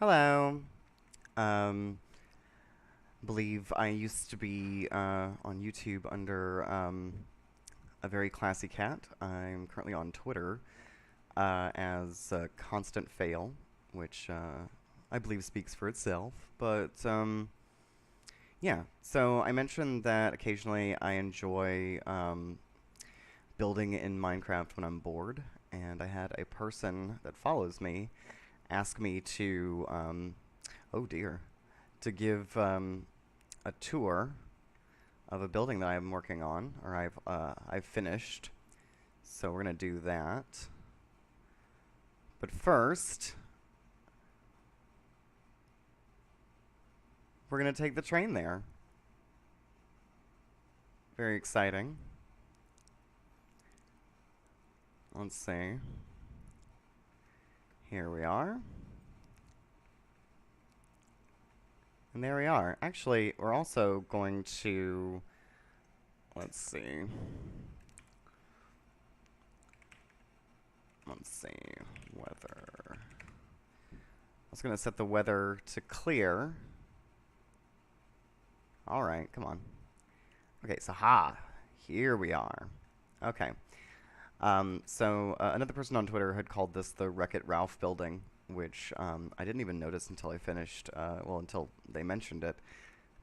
Hello. Um, believe I used to be on YouTube under a very classy cat. I'm currently on Twitter as Constant Fail, which I believe speaks for itself. But yeah, so I mentioned that occasionally I enjoy building in Minecraft when I'm bored, and I had a person that follows me ask me to, oh dear, to give a tour of a building that I'm working on, or I've finished. So we're gonna do that. But first, we're gonna take the train there. Very exciting. Let's see. Here we are. And there we are. Actually, we're also going to, let's see. Let's see. Weather. I was going to set the weather to clear. All right, come on. Okay, so here we are. Okay. Another person on Twitter had called this the Wreck-It Ralph building, which I didn't even notice until I finished, well, until they mentioned it,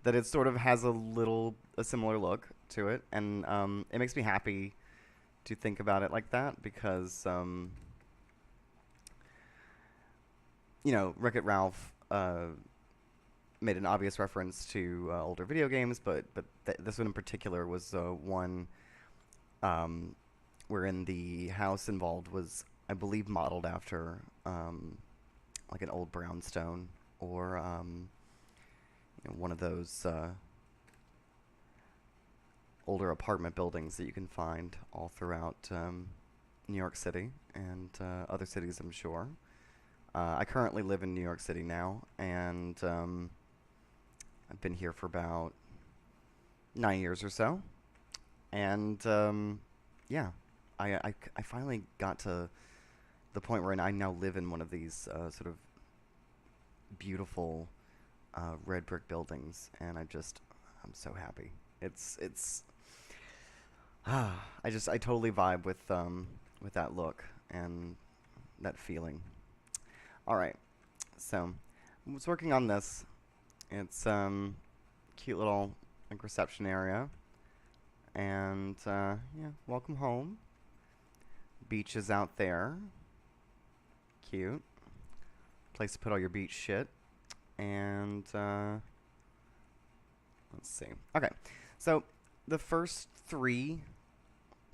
that it sort of has a similar look to it, and it makes me happy to think about it like that because, Wreck-It Ralph made an obvious reference to older video games, but this one in particular was one wherein the house involved was, I believe, modeled after like an old brownstone or one of those older apartment buildings that you can find all throughout New York City and other cities, I'm sure. I currently live in New York City now, and I've been here for about 9 years or so. And yeah, I finally got to the point where I now live in one of these sort of beautiful red brick buildings, and I'm so happy. It's I totally vibe with that look and that feeling. All right, so I was working on this. It's cute little like reception area, and yeah, welcome home. Beach is out there. Cute. Place to put all your beach shit. And let's see. Okay, so the first three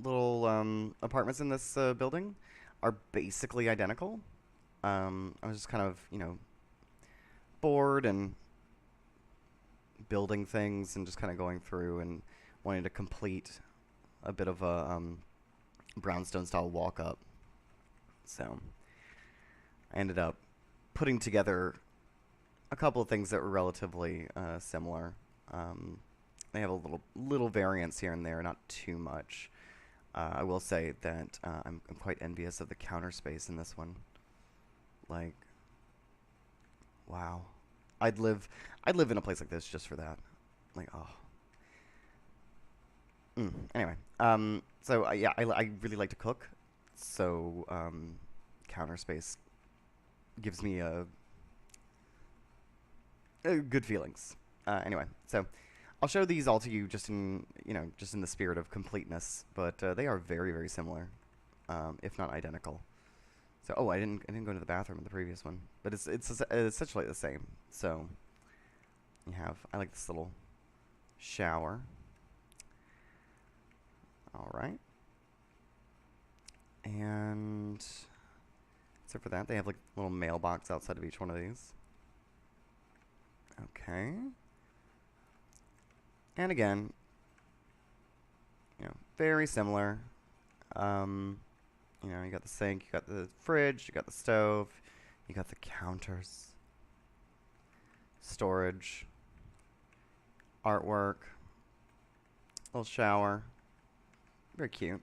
little apartments in this building are basically identical. I was just kind of, bored and building things and just kind of going through and wanting to complete a bit of a brownstone style walk up. So I ended up putting together a couple of things that were relatively similar. They have a little variance here and there, not too much. I will say that I'm quite envious of the counter space in this one. Like, wow, I'd live in a place like this just for that. Like, oh. Anyway, yeah, I really like to cook, so counter space gives me good feelings. Anyway, so I'll show these all to you just in the spirit of completeness, but they are very, very similar, if not identical. So, oh, I didn't go to the bathroom in the previous one, but it's essentially the same. So, I like this little shower. All right, and except for that, they have like a little mailbox outside of each one of these. Okay. And again, very similar. Um, you got the sink, you got the fridge, you got the stove, you got the counters, storage, artwork, little shower. Very cute.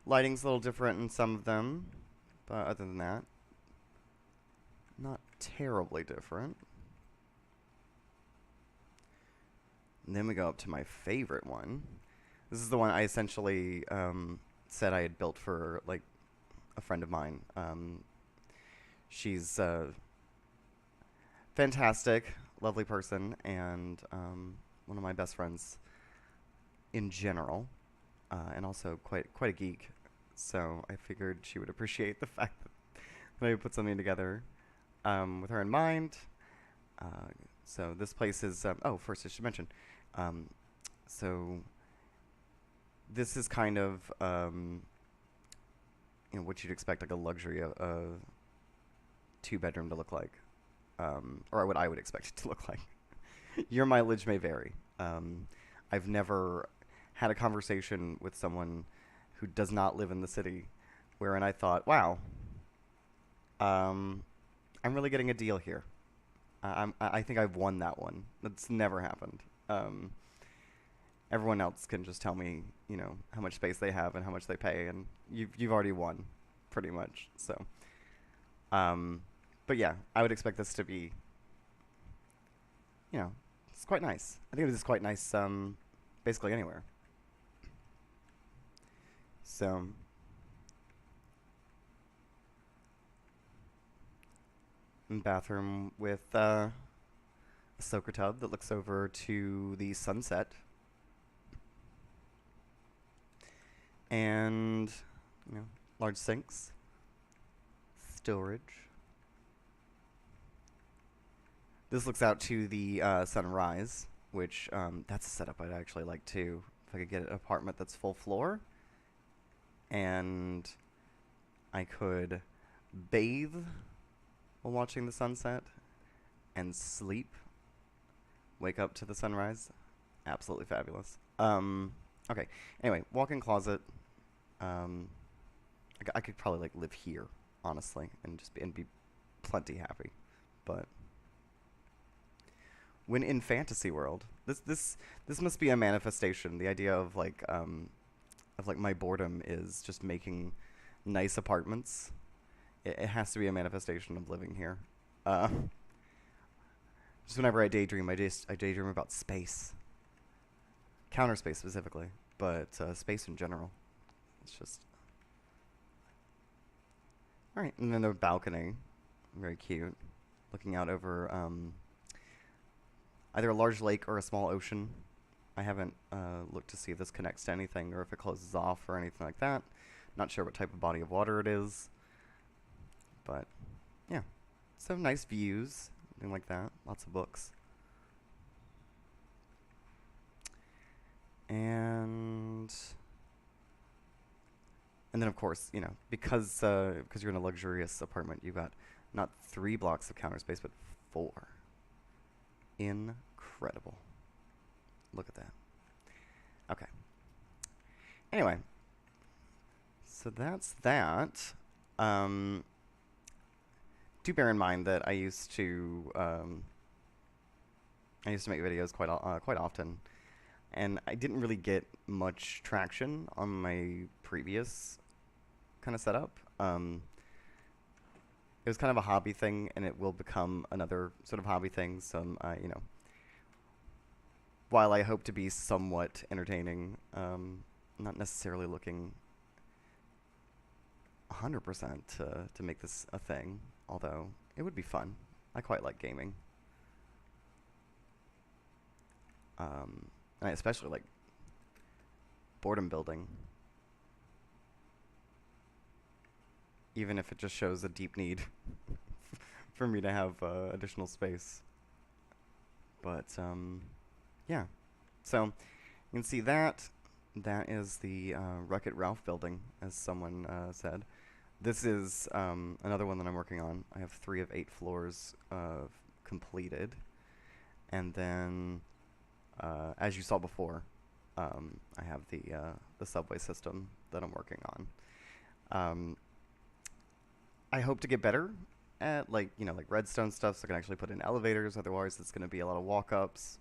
Lighting's a little different in some of them, but other than that, not terribly different. And then we go up to my favorite one. This is the one I essentially said I had built for like a friend of mine. She's fantastic, lovely person, and one of my best friends in general, and also quite a geek. So I figured she would appreciate the fact that I put something together with her in mind. So this place is. Oh, first I should mention. Um, so this is kind of what you'd expect like a luxury two-bedroom to look like, or what I would expect it to look like. Your mileage may vary. I've never had a conversation with someone who does not live in the city wherein I thought, wow, I'm really getting a deal here. I think I've won that one. That's never happened. Everyone else can just tell me, how much space they have and how much they pay, and you've already won, pretty much. So, but yeah, I would expect this to be, it's quite nice. I think it is quite nice, basically anywhere. So, bathroom with a soaker tub that looks over to the sunset, and large sinks, storage. This looks out to the sunrise, which that's a setup I'd actually like too. If I could get an apartment that's full floor, and I could bathe while watching the sunset and sleep, wake up to the sunrise. Absolutely fabulous. Okay. Anyway, walk-in closet. I could probably like live here, honestly, and just be plenty happy. But when in fantasy world, this must be a manifestation. The idea of like my boredom is just making nice apartments. It has to be a manifestation of living here. Just whenever I daydream, I daydream about space, counter space specifically, but space in general. It's just all right. And then the balcony, very cute, looking out over either a large lake or a small ocean. I haven't looked to see if this connects to anything or if it closes off or anything like that. Not sure what type of body of water it is, but yeah, some nice views, thing like that. Lots of books. And then of course, because you're in a luxurious apartment, you've got not 3 blocks of counter space, but 4. Incredible. Look at that. Okay. Anyway, so that's that. Do bear in mind that I used to make videos quite often, and I didn't really get much traction on my previous kind of setup. It was kind of a hobby thing, and it will become another sort of hobby thing. So, while I hope to be somewhat entertaining, not necessarily looking 100% to make this a thing, although it would be fun. I quite like gaming. And I especially like boredom building, even if it just shows a deep need for me to have additional space. But yeah, so you can see that is the Wreck-It Ralph building, as someone said. This is another one that I'm working on. I have 3 of 8 floors completed, and then as you saw before, I have the subway system that I'm working on. I hope to get better at like redstone stuff, so I can actually put in elevators. Otherwise, it's going to be a lot of walk-ups,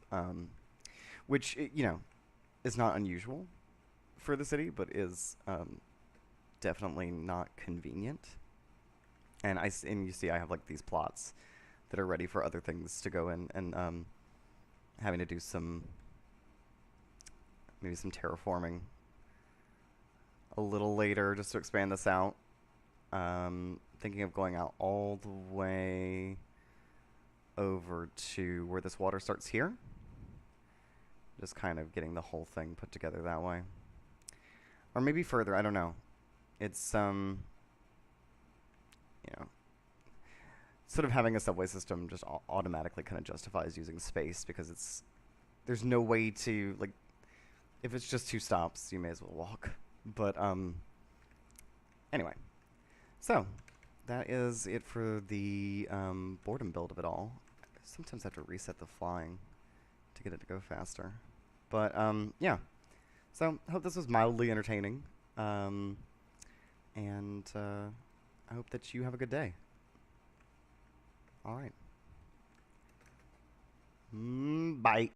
which is not unusual for the city, but is definitely not convenient. And and you see I have like these plots that are ready for other things to go in, and having to do maybe some terraforming a little later just to expand this out. Thinking of going out all the way over to where this water starts here. Just kind of getting the whole thing put together that way. Or maybe further, I don't know. It's, you know, sort of having a subway system just automatically kind of justifies using space, because there's no way to, like, if it's just 2 stops, you may as well walk. But, anyway. So, that is it for the boredom build of it all. Sometimes I have to reset the flying to get it to go faster. But, yeah. So, I hope this was mildly entertaining. And I hope that you have a good day. All right. Bye.